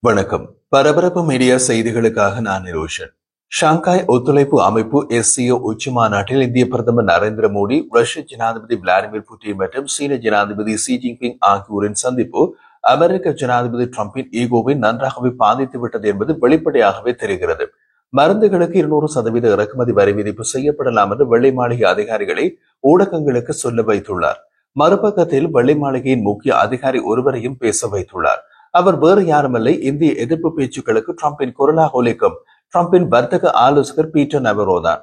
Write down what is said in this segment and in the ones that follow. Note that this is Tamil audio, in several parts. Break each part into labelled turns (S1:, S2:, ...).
S1: வணக்கம். பரபரப்பு மீடியா செய்திகளுக்காக நான் நிரோஷன். ஷாங்காய் ஒத்துழைப்பு அமைப்பு SCO உச்சி மாநாட்டில் இந்திய பிரதமர் நரேந்திர மோடி, ரஷ்ய ஜனாதிபதி விளாடிமிர் புட்டின் மற்றும் சீன ஜனாதிபதி ஷி ஜின்பிங் ஆகியோரின் சந்திப்பு அமெரிக்க ஜனாதிபதி டிரம்பின் ஈகோவை நன்றாகவே பாதித்துவிட்டது என்பது வெளிப்படையாகவே தெரிகிறது. மருந்துகளுக்கு 200% இறக்குமதி வரி விதிப்பு செய்யப்படலாம் என்று வெள்ளை மாளிகை அதிகாரிகளை ஊடகங்களுக்கு சொல்ல வைத்துள்ளார். மறுபக்கத்தில் வெள்ளை மாளிகையின் முக்கிய அதிகாரி ஒருவரையும் பேச வைத்துள்ளார். அவர் வேறு யாருமில்லை, இந்திய எதிர்ப்பு பேச்சுக்களுக்கு டிரம்பின் குரலாக ஒலிக்கும் டிரம்பின் வர்த்தக ஆலோசகர் பீட்டர் நவரோ தான்.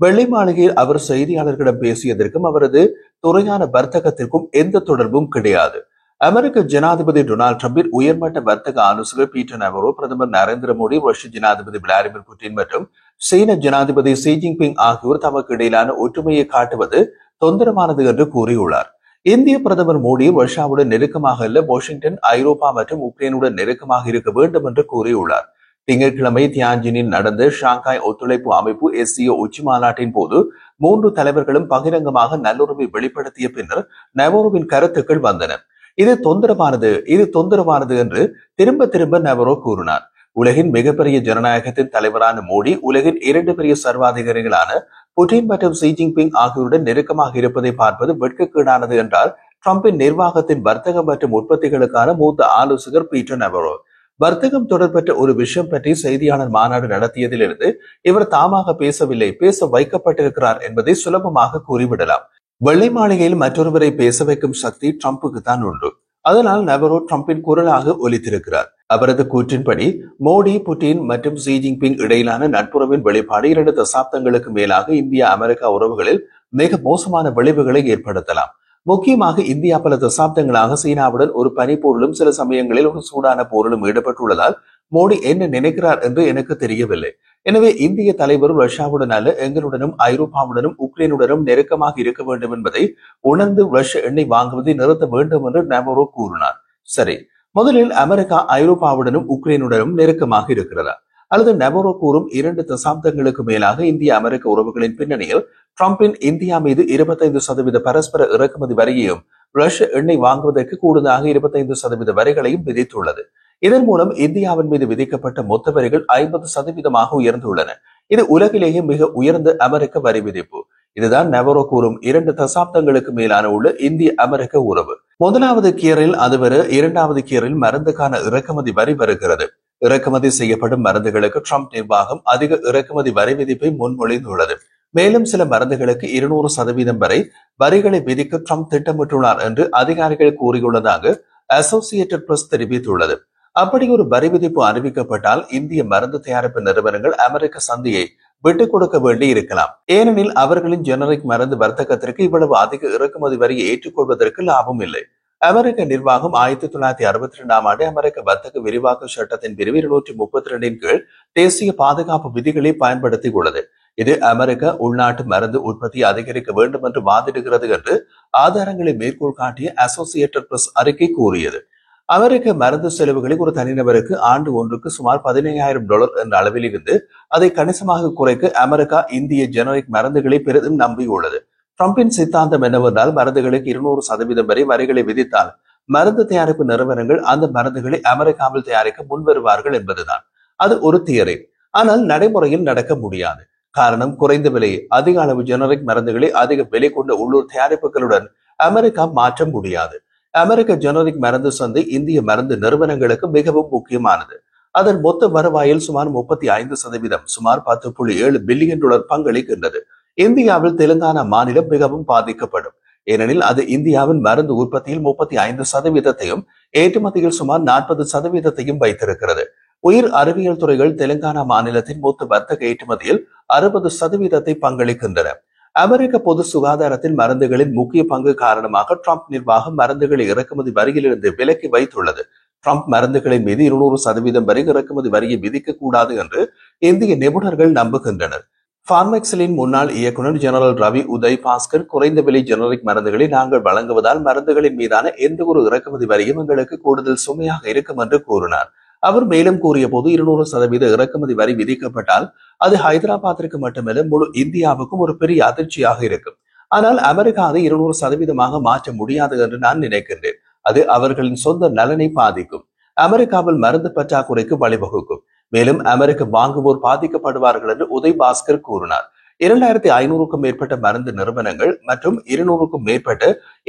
S1: வெள்ளை மாளிகையில் அவர் செய்தியாளர்களிடம் பேசியதற்கும் அவரது துறையான வர்த்தகத்திற்கும் எந்த தொடர்பும் கிடையாது. அமெரிக்க ஜனாதிபதி டொனால்டு டிரம்பின் உயர்மட்ட வர்த்தக ஆலோசகர் பீட்டர் நவரோ, பிரதமர் நரேந்திர மோடி, ரஷ்ய ஜனாதிபதி விளாடிமிர் புட்டின் மற்றும் சீன ஜனாதிபதி ஷி ஜின்பிங் ஆகியோர் தமக்கு இடையிலான ஒற்றுமையை காட்டுவது தொந்தரவானது என்று கூறியுள்ளார். இந்திய பிரதமர் மோடி ரஷ்யாவுடன் நெருக்கமாக அல்ல, வாஷிங்டன் ஐரோப்பா மற்றும் உக்ரைனுடன் நெருக்கமாக இருக்க வேண்டும் என்று கூறியுள்ளார். திங்கட்கிழமை தியான்ஜினில் நடந்த ஷாங்காய் ஒத்துழைப்பு அமைப்பு SCO உச்சி மாநாட்டின் போது 3 தலைவர்களும் பகிரங்கமாக நல்லுறவை வெளிப்படுத்திய பின்னர் நவரோவின் கருத்துக்கள் வந்தன. இது தொந்தரவானது என்று திரும்ப திரும்ப நவரோ கூறினார். உலகின் மிகப்பெரிய ஜனநாயகத்தின் தலைவரான மோடி உலகின் 2 பெரிய சர்வாதிகாரிகளான புட்டின் மற்றும் ஷி ஜின்பிங் ஆகியோருடன் நெருக்கமாக இருப்பதை பார்ப்பது வெட்கக்கேடானது என்றார் டிரம்பின் நிர்வாகத்தின் வர்த்தகம் மற்றும் உற்பத்திகளுக்கான மூத்த ஆலோசகர் பீட்டர் நவரோ. வர்த்தகம் தொடர்பற்ற ஒரு விஷயம் பற்றி செய்தியாளர் மாநாடு நடத்தியதிலிருந்து இவர் தாமாக பேசவில்லை, பேச வைக்கப்பட்டிருக்கிறார் என்பதை சுலபமாக கூறிவிடலாம். வெள்ளை மாளிகையில் மற்றொருவரை பேச வைக்கும் சக்தி டிரம்புக்கு தான் உண்டு. அதனால் நவரோ டிரம்பின் குரலாக ஒலித்திருக்கிறார். அவரது கூற்றின்படி மோடி, புட்டின் மற்றும் ஷி ஜின்பிங் இடையிலான நட்புறவின் வெளிப்பாடு 2 தசாப்தங்களுக்கு மேலாக இந்தியா அமெரிக்கா உறவுகளில் மிக மோசமான விளைவுகளை ஏற்படுத்தலாம். முக்கியமாக இந்தியா பல தசாப்தங்களாக சீனாவுடன் ஒரு பனிப்போரிலும் சில சமயங்களில் ஒரு சூடான போரிலும் ஈடுபட்டுள்ளதால் மோடி என்ன நினைக்கிறார் என்று எனக்கு தெரியவில்லை. எனவே இந்திய தலைவர் ரஷ்யாவுடன் அல்ல, எங்களுடனும் ஐரோப்பாவுடனும் உக்ரைனுடனும் நெருக்கமாக இருக்க வேண்டும் என்பதை உணர்ந்து ரஷ்ய எண்ணெய் வாங்குவதை நிறுத்த வேண்டும் என்று நவரோ கூறினார். சரி, முதலில் அமெரிக்கா ஐரோப்பாவுடனும் உக்ரைனுடனும் நெருக்கமாக இருக்கிறதா? அல்லது நவரோ கூறும் 2 தசாப்தங்களுக்கு மேலாக இந்திய அமெரிக்க உறவுகளின் பின்னணியில் டிரம்பின் இந்தியா மீது 25% பரஸ்பர இறக்குமதி வரியையும் ரஷ்ய எண்ணெய் வாங்குவதற்கு கூடுதலாக 25% வரிகளையும் விதித்துள்ளது. இதன் மூலம் இந்தியாவின் மீது விதிக்கப்பட்ட மொத்த வரிகள் 50% உயர்ந்துள்ளன. இது உலகிலேயே மிக உயர்ந்த அமெரிக்க வரி விதிப்பு. இதுதான் நவரோ கூறும் 2 தசாப்தங்களுக்கு மேலான உள்ள இந்திய அமெரிக்க உறவு. முதலாவது கியரில் அதுவரை, இரண்டாவது கியரில் மருந்துக்கான இறக்குமதி வரி வருகிறது. இறக்குமதி செய்யப்படும் மருந்துகளுக்கு டிரம்ப் நிர்வாகம் அதிக இறக்குமதி வரி விதிப்பை முன்மொழிந்துள்ளது. மேலும் சில மருந்துகளுக்கு 200% வரை வரிகளை விதிக்க டிரம்ப் திட்டமிட்டுள்ளார் என்று அதிகாரிகள் கூறியுள்ளதாக அசோசியேட்டட் பிரஸ் தெரிவித்துள்ளது. அப்படி ஒரு வரி விதிப்பு அறிவிக்கப்பட்டால் இந்திய மருந்து தயாரிப்பு நிறுவனங்கள் அமெரிக்க சந்தையை விட்டுக் கொடுக்க வேண்டி இருக்கலாம். ஏனெனில் அவர்களின் ஜெனரிக் மருந்து வர்த்தகத்திற்கு இவ்வளவு அதிக இறக்குமதி வரியை ஏற்றுக்கொள்வதற்கு லாபம் இல்லை. அமெரிக்க நிர்வாகம் 1962ஆம் ஆண்டு அமெரிக்க வர்த்தக விரிவாக்க சட்டத்தின் பிரிவு 232 கீழ் தேசிய பாதுகாப்பு விதிகளை பயன்படுத்தியுள்ளது. இது அமெரிக்க உள்நாட்டு மருந்து உற்பத்தியை அதிகரிக்க வேண்டும் என்று வாதிடுகிறது என்று ஆதாரங்களை மேற்கோள் காட்டிய அசோசியேட்டட் பிரஸ் அறிக்கை கூறியது. அமெரிக்க மருந்து செலவுகளை ஒரு தனிநபருக்கு ஆண்டு ஒன்றுக்கு சுமார் $15,000 என்ற அளவில் இருந்து அதை கணிசமாக குறைக்க அமெரிக்கா இந்திய ஜெனரிக் மருந்துகளை பெரிதும் நம்பியுள்ளது. டிரம்பின் சித்தாந்தம் என்னவென்றால், மருந்துகளுக்கு 200% வரை வரிகளை விதித்தால் மருந்து தயாரிப்பு நிறுவனங்கள் அந்த மருந்துகளை அமெரிக்காவில் தயாரிக்க முன்வருவார்கள் என்பதுதான். அது ஒரு தியரி. ஆனால் நடைமுறையில் நடக்க முடியாது. காரணம், குறைந்த விலை, அதிக அளவு ஜெனரிக் மருந்துகளை அதிக விலை கொண்ட உள்ளூர் தயாரிப்புகளுடன் அமெரிக்கா மாற்ற முடியாது. அமெரிக்க ஜெனரிக் மருந்து சந்தை இந்திய மருந்து நிறுவனங்களுக்கு மிகவும் முக்கியமானது. அதன் மொத்த வருவாயில் சுமார் 35%, சுமார் $10.7 பில்லியன் பங்களிக்கின்றது. இந்தியாவில் தெலுங்கானா மாநிலம் மிகவும் பாதிக்கப்படும். ஏனெனில் அது இந்தியாவின் மருந்து உற்பத்தியில் 35%, ஏற்றுமதியில் சுமார் 40% வைத்திருக்கிறது. உயிர் அறிவியல் துறைகள் தெலுங்கானா மாநிலத்தின் மொத்த வர்த்தக ஏற்றுமதியில் 60% பங்களிக்கின்றன. அமெரிக்க பொது சுகாதாரத்தில் மருந்துகளின் முக்கிய பங்கு காரணமாக டிரம்ப் நிர்வாகம் மருந்துகளை இறக்குமதி வரியிலிருந்து விலக்கி வைத்துள்ளது. டிரம்ப் மருந்துகளின் மீது 200% வரை இறக்குமதி வரியை விதிக்க கூடாது என்று இந்திய நிபுணர்கள் நம்புகின்றனர். பார்மெக்ஸிலின் முன்னாள் இயக்குநர் ஜெனரல் ரவி உதய் பாஸ்கர், குறைந்த விலை ஜெனரிக் மருந்துகளை நாங்கள் வழங்குவதால் மருந்துகளின் மீதான எந்த ஒரு இறக்குமதி வரியும் எங்களுக்கு கூடுதல் சுமையாக இருக்கும் என்று கூறினார். அவர் மேலும் கூறிய போது, 200% இறக்குமதி வரி விதிக்கப்பட்டால் அது ஹைதராபாத்திற்கு மட்டுமல்ல முழு இந்தியாவுக்கும் ஒரு பெரிய அதிர்ச்சியாக இருக்கும். ஆனால் அமெரிக்கா அதை 200% மாற்ற முடியாது என்று நான் நினைக்கின்றேன். அது அவர்களின் சொந்த நலனை பாதிக்கும். அமெரிக்காவில் மருந்து பற்றாக்குறைக்கு வழிவகுக்கும். மேலும் அமெரிக்க வாங்குவோர் பாதிக்கப்படுவார்கள் என்று உதய்-பாஸ்கர் கூறினார். 2500க்கும் மேற்பட்ட மருந்து நிறுவனங்கள் மற்றும் 200க்கும் மேற்பட்ட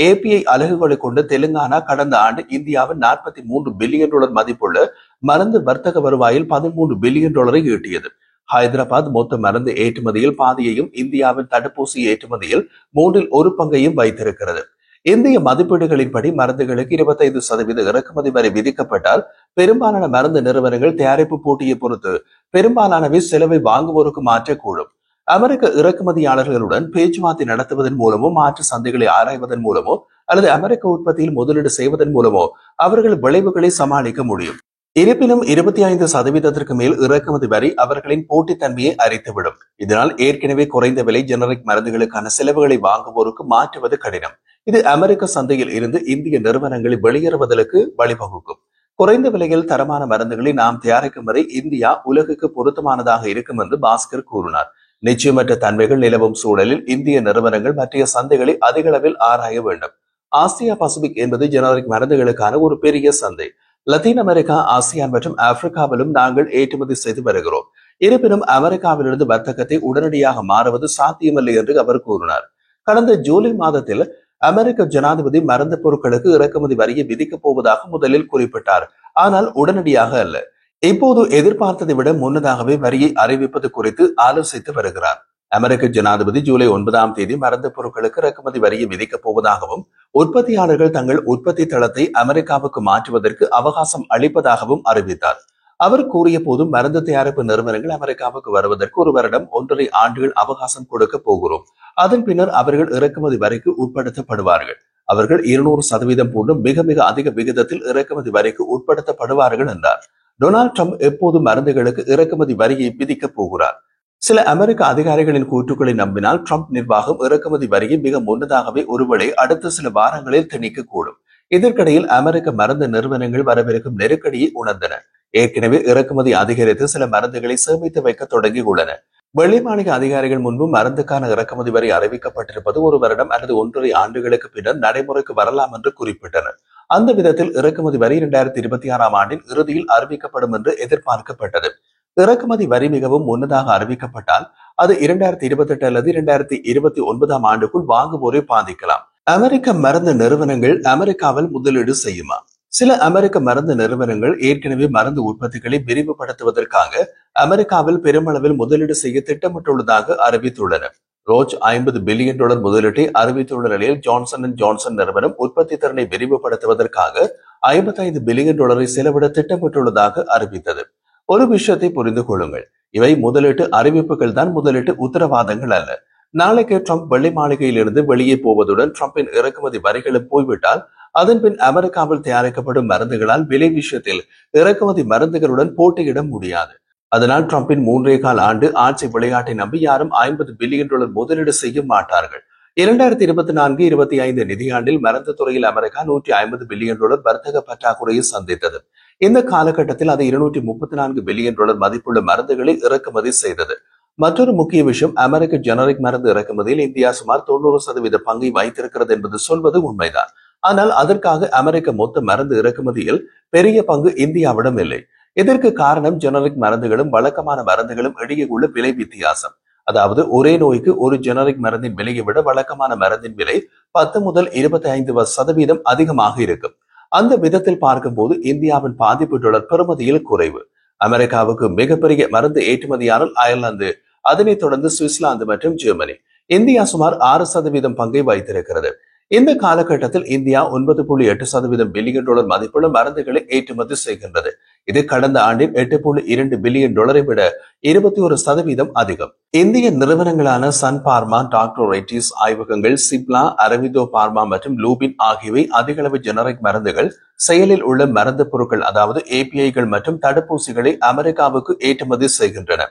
S1: ஏபிஐ அலகுகளை கொண்ட தெலுங்கானா கடந்த ஆண்டு இந்தியாவின் $43 பில்லியன் மதிப்புள்ள மருந்து வர்த்தக வருவாயில் $13 பில்லியன் ஈட்டியது. ஹைதராபாத் மொத்த மருந்து ஏற்றுமதியில் பாதியையும் இந்தியாவின் தடுப்பூசி ஏற்றுமதியில் 1/3 வைத்திருக்கிறது. இந்திய மதிப்பீடுகளின்படி மருந்துகளுக்கு 25% இறக்குமதி வரி விதிக்கப்பட்டால் பெரும்பாலான மருந்து நிறுவனங்கள் தயாரிப்பு போட்டியை பொறுத்து பெரும்பாலானவை செலவை வாங்குவோருக்கு மாற்றக்கூடும். அமெரிக்க இறக்குமதியாளர்களுடன் பேச்சுவார்த்தை நடத்துவதன் மூலமோ மாற்று சந்தைகளை ஆராய்வதன் மூலமோ அல்லது அமெரிக்க உற்பத்தியில் முதலீடு செய்வதன் மூலமோ அவர்கள் விளைவுகளை சமாளிக்க முடியும். இருப்பினும் 25% மேல் இறக்குமதி வரி அவர்களின் போட்டித்தன்மையை அரித்துவிடும். இதனால் ஏற்கனவே குறைந்த விலை ஜெனரிக் மருந்துகளுக்கான செலவுகளை வாங்குவோருக்கு மாற்றுவது கடினம். இது அமெரிக்க சந்தையில் இருந்து இந்திய நிறுவனங்களை வெளியேறுவதற்கு வழிவகுக்கும். குறைந்த விலையில் தரமான மருந்துகளை நாம் தயாரிக்கும் வரை இந்தியா உலகுக்கு பொருத்தமானதாக இருக்கும் என்று பாஸ்கர் கூறினார். நிச்சயமற்ற தன்மைகள் நிலவும் சூழலில் இந்திய நிறுவனங்கள் மற்ற சந்தைகளை அதிக அளவில் ஆராய வேண்டும். ஆசியா பசிபிக் என்பது ஜெனரிக் மருந்துகளுக்கான ஒரு பெரிய சந்தை. லத்தீன் அமெரிக்கா, ஆசியான் மற்றும் ஆப்பிரிக்காவிலும் நாங்கள் ஏற்றுமதி செய்து வருகிறோம். இருப்பினும் அமெரிக்காவிலிருந்து வர்த்தகத்தை உடனடியாக மாறுவது சாத்தியமில்லை என்று அவர் கூறினார். கடந்த ஜூலை மாதத்தில் அமெரிக்க ஜனாதிபதி மருந்து பொருட்களுக்கு இறக்குமதி வரியை விதிக்கப் போவதாக முதலில் குறிப்பிட்டார். ஆனால் உடனடியாக அல்ல. இப்போது எதிர்பார்த்ததை விட முன்னதாகவே வரியை அறிவிப்பது குறித்து ஆலோசித்து வருகிறார். அமெரிக்க ஜனாதிபதி ஜூலை 9 மருந்து பொருட்களுக்கு இறக்குமதி வரியை விதிக்கப் போவதாகவும் உற்பத்தியாளர்கள் தங்கள் உற்பத்தி தளத்தை அமெரிக்காவுக்கு மாற்றுவதற்கு அவகாசம் அளிப்பதாகவும் அறிவித்தார். அவர் கூறிய போதும் மருந்து தயாரிப்பு நிறுவனங்கள் அமெரிக்காவுக்கு வருவதற்கு 1 வருடம் 1.5 ஆண்டுகள் அவகாசம் கொடுக்க போகிறோம். அதன் பின்னர் அவர்கள் இறக்குமதி வரிக்கு உட்படுத்தப்படுவார்கள். அவர்கள் 200% போன்று மிக மிக அதிக விகிதத்தில் இறக்குமதி வரிக்கு உட்படுத்தப்படுவார்கள் என்றார். டொனால்ட் ட்ரம்ப் எப்போது மருந்துகளுக்கு இறக்குமதி வரியை விதிக்கப் போகிறார்? சில அமெரிக்க அதிகாரிகளின் கூற்றுக்களை நம்பினால் ட்ரம்ப் நிர்வாகம் இறக்குமதி வரியை மிக முன்னதாகவே ஒருவேளை அடுத்த சில வாரங்களில் திணிக்கக்கூடும். இதற்கிடையில் அமெரிக்க மருந்து நிறுவனங்கள் வரவிருக்கும் நெருக்கடியை உணர்ந்தன. ஏற்கனவே இறக்குமதி அதிகரித்து சில மருந்துகளை சேமித்து வைக்க தொடங்கி உள்ளன. வெள்ளை மாளிகை அதிகாரிகள் முன்பு மருந்துக்கான இறக்குமதி வரி அறிவிக்கப்பட்டிருப்பது 1 வருடம் அல்லது 1.5 ஆண்டுகளுக்கு பின்னர் நடைமுறைக்கு வரலாம் என்று குறிப்பிட்டனர். அந்த விதத்தில் இறக்குமதி வரி 2026 ஆண்டின் இறுதியில் அறிவிக்கப்படும் என்று எதிர்பார்க்கப்பட்டது. இறக்குமதி வரி மிகவும் முன்னதாக அறிவிக்கப்பட்டால் அது 2028 அல்லது 2029 ஆண்டுக்குள் வாங்குவோரை பாதிக்கலாம். அமெரிக்க மருந்து நிறுவனங்கள் அமெரிக்காவில் முதலீடு செய்யுமா? சில அமெரிக்க மருந்து நிறுவனங்கள் ஏற்கனவே மருந்து உற்பத்திகளை விரிவுபடுத்துவதற்காக அமெரிக்காவில் பெருமளவில் முதலீடு செய்ய திட்டமிட்டுள்ளதாக அறிவித்துள்ளன. ரோச் $50 பில்லியன் முதலீட்டை அறிவித்துள்ள நிலையில் ஜான்சன் அண்ட் ஜான்சன் நிறுவனம் உற்பத்தி திறனை விரிவுபடுத்துவதற்காக $55 பில்லியன் செலவிட திட்டமிட்டுள்ளதாக அறிவித்தது. ஒரு விஷயத்தை புரிந்து கொள்ளுங்கள், இவை முதலீட்டு அறிவிப்புகள் தான், முதலீட்டு உத்தரவாதங்கள் அல்ல. நாளைக்கு ட்ரம்ப் வெள்ளை மாளிகையில் இருந்து வெளியே போவதுடன் ட்ரம்பின் இறக்குமதி வரிகளும் போய்விட்டால் அதன் பின் அமெரிக்காவில் தயாரிக்கப்படும் மருந்துகளால் விலை விஷயத்தில் இறக்குமதி மருந்துகளுடன் போட்டியிட முடியாது. அதனால் ட்ரம்பின் 3.25 ஆண்டு ஆட்சி விளையாட்டை நம்பி யாரும் $50 பில்லியன் முதலீடு செய்ய மாட்டார்கள். 2024-25 நிதியாண்டில் மருந்து துறையில் அமெரிக்கா $150 பில்லியன் வர்த்தக பற்றாக்குறையை சந்தித்தது. இந்த காலகட்டத்தில் அது $234 பில்லியன் மதிப்புள்ள மருந்துகளை இறக்குமதி செய்தது. மற்றொரு முக்கிய விஷயம், அமெரிக்க ஜெனரிக் மருந்து இறக்குமதியில் இந்தியா சுமார் 90% பங்கை வைத்திருக்கிறது என்பது சொல்வது உண்மைதான். ஆனால் அதற்காக அமெரிக்க மொத்த மருந்து இறக்குமதியில் பெரிய பங்கு இந்தியாவிடம் இல்லை. இதற்கு காரணம் ஜெனரிக் மருந்துகளும் வழக்கமான மருந்துகளும் இடையே உள்ள விலை வித்தியாசம். அதாவது ஒரே நோய்க்கு ஒரு ஜெனரிக் மருந்தின் விலையை விட வழக்கமான மருந்தின் விலை 10 முதல் 25% அதிகமாக இருக்கும். அந்த விதத்தில் பார்க்கும்போது இந்தியாவின் பாதிப்பு டாலர் பெறுமதியில் குறைவு. அமெரிக்காவுக்கு மிகப்பெரிய மருந்து ஏற்றுமதியாளர் அயர்லாந்து, அதனைத் தொடர்ந்து சுவிட்சர்லாந்து மற்றும் ஜெர்மனி. இந்தியா சுமார் 6% பங்கை வைத்திருக்கிறது. இந்த காலகட்டத்தில் இந்தியா $9.8 பில்லியன் மதிப்புள்ள மருந்துகளை ஏற்றுமதி செய்கின்றது. இது கடந்த ஆண்டின் $8.2 பில்லியன் விட 21% அதிகம். இந்திய நிறுவனங்களான சன் பார்மா, டாக்டர் ரெட்டிஸ் ஆய்வகங்கள், சிப்லா, அரவிந்தோ பார்மா மற்றும் லூபின் ஆகியவை அதிக அளவு ஜெனரிக் மருந்துகள், செயலில் உள்ள மருந்து பொருட்கள் அதாவது ஏபிஐகள் மற்றும் தடுப்பூசிகளை அமெரிக்காவுக்கு ஏற்றுமதி செய்கின்றன.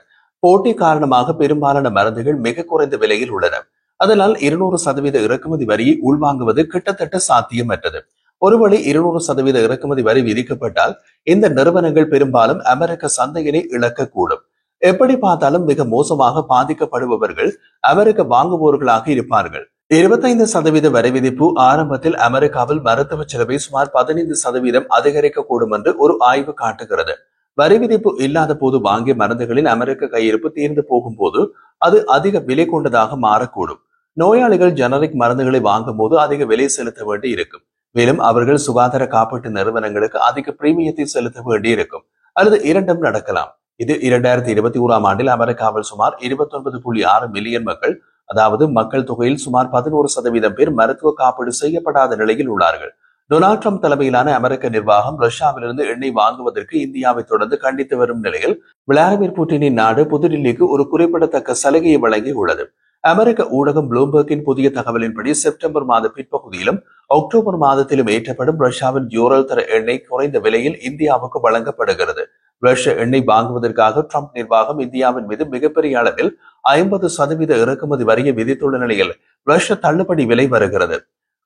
S1: போட்டி காரணமாக பெரும்பாலான மருந்துகள் மிக குறைந்த விலையில் உள்ளன. அதனால் 200% இறக்குமதி வரியை உள்வாங்குவது கிட்டத்தட்ட சாத்தியமற்றது. ஒருவேளை 200% இறக்குமதி வரி விதிக்கப்பட்டால் இந்த நிறுவனங்கள் பெரும்பாலும் அமெரிக்க சந்தையினை இழக்கக்கூடும். எப்படி பார்த்தாலும் மிக மோசமாக பாதிக்கப்படுபவர்கள் அமெரிக்க வாங்குவோர்களாக இருப்பார்கள். 25% வரி விதிப்பு ஆரம்பத்தில் அமெரிக்காவில் மருத்துவ செலவை சுமார் 15% அதிகரிக்கக்கூடும் என்று ஒரு ஆய்வு காட்டுகிறது. வரி விதிப்பு இல்லாத போது வாங்கிய மருந்துகளின் அமெரிக்க கையிருப்பு தீர்ந்து போகும்போது அது அதிக விலை கொண்டதாக மாறக்கூடும். நோயாளிகள் ஜெனரிக் மருந்துகளை வாங்கும் போது அதிக விலை செலுத்த வேண்டி இருக்கும். மேலும் அவர்கள் சுகாதார காப்பீட்டு நிறுவனங்களுக்கு அதிக பிரீமியத்தை செலுத்த வேண்டி இருக்கும். அல்லது இரண்டும் நடக்கலாம். இது 2021ஆம் ஆண்டில் அமெரிக்காவில் சுமார் 29.6 மில்லியன் மக்கள், அதாவது மக்கள் தொகையில் சுமார் 11% பேர் மருத்துவ காப்பீடு செய்யப்படாத நிலையில் உள்ளார்கள். டொனால்ட் ட்ரம்ப் தலைமையிலான அமெரிக்க நிர்வாகம் ரஷ்யாவிலிருந்து எண்ணெய் வாங்குவதற்கு இந்தியாவை தொடர்ந்து கண்டித்து வரும் நிலையில் விளாடிமிர் புட்டினின் நாடு புதுடில்லிக்கு ஒரு குறிப்பிடத்தக்க சலுகையை வழங்கி உள்ளது. அமெரிக்க ஊடகம் ப்ளூம்பர்கின் புதிய தகவலின்படி செப்டம்பர் மாத பிற்பகுதியிலும் அக்டோபர் மாதத்திலும் ஏற்றப்படும் ரஷ்யாவின் யூரல் தர எண்ணெய் குறைந்த விலையில் இந்தியாவுக்கு வழங்கப்படுகிறது. ரஷ்ய எண்ணெய் வாங்குவதற்காக ட்ரம்ப் நிர்வாகம் இந்தியாவின் மீது மிகப்பெரிய அளவில் 50% இறக்குமதி வரியை விதித்துள்ள நிலையில் ரஷ்ய தள்ளுபடி விலை வருகிறது.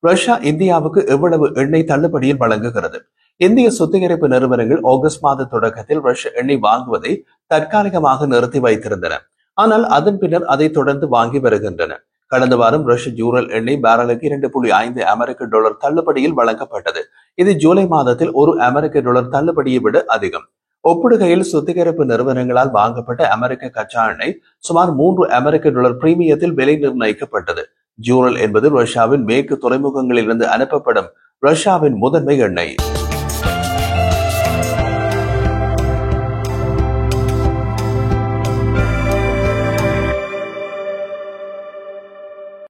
S1: ரஷ்யா இந்தியாவுக்கு எவ்வளவு எண்ணெய் தள்ளுபடியில் வழங்குகிறது? இந்திய சுத்திகரிப்பு நிறுவனங்கள் ஆகஸ்ட் மாத தொடக்கத்தில் ரஷ்ய எண்ணெய் வாங்குவதை தற்காலிகமாக நிறுத்தி வைத்திருந்தன. ஆனால் அதன் பின்னர் அதை தொடர்ந்து வாங்கி வருகின்றன. கடந்த வாரம் ரஷ்ய ஜூரல் எண்ணெய் பேரலுக்கு $2.5 தள்ளுபடியில் வழங்கப்பட்டது. இது ஜூலை மாதத்தில் $1 தள்ளுபடியை விட அதிகம். ஒப்பிடுகையில் சுத்திகரிப்பு நிறுவனங்களால் வாங்கப்பட்ட அமெரிக்க கச்சா எண்ணெய் சுமார் $3 பிரீமியத்தில் விலை நிர்ணயிக்கப்பட்டது. ஜூரல் என்பது ரஷ்யாவின் மேற்கு துறைமுகங்களில் இருந்து அனுப்பப்படும் ரஷ்யாவின் முதன்மை எண்ணெய்.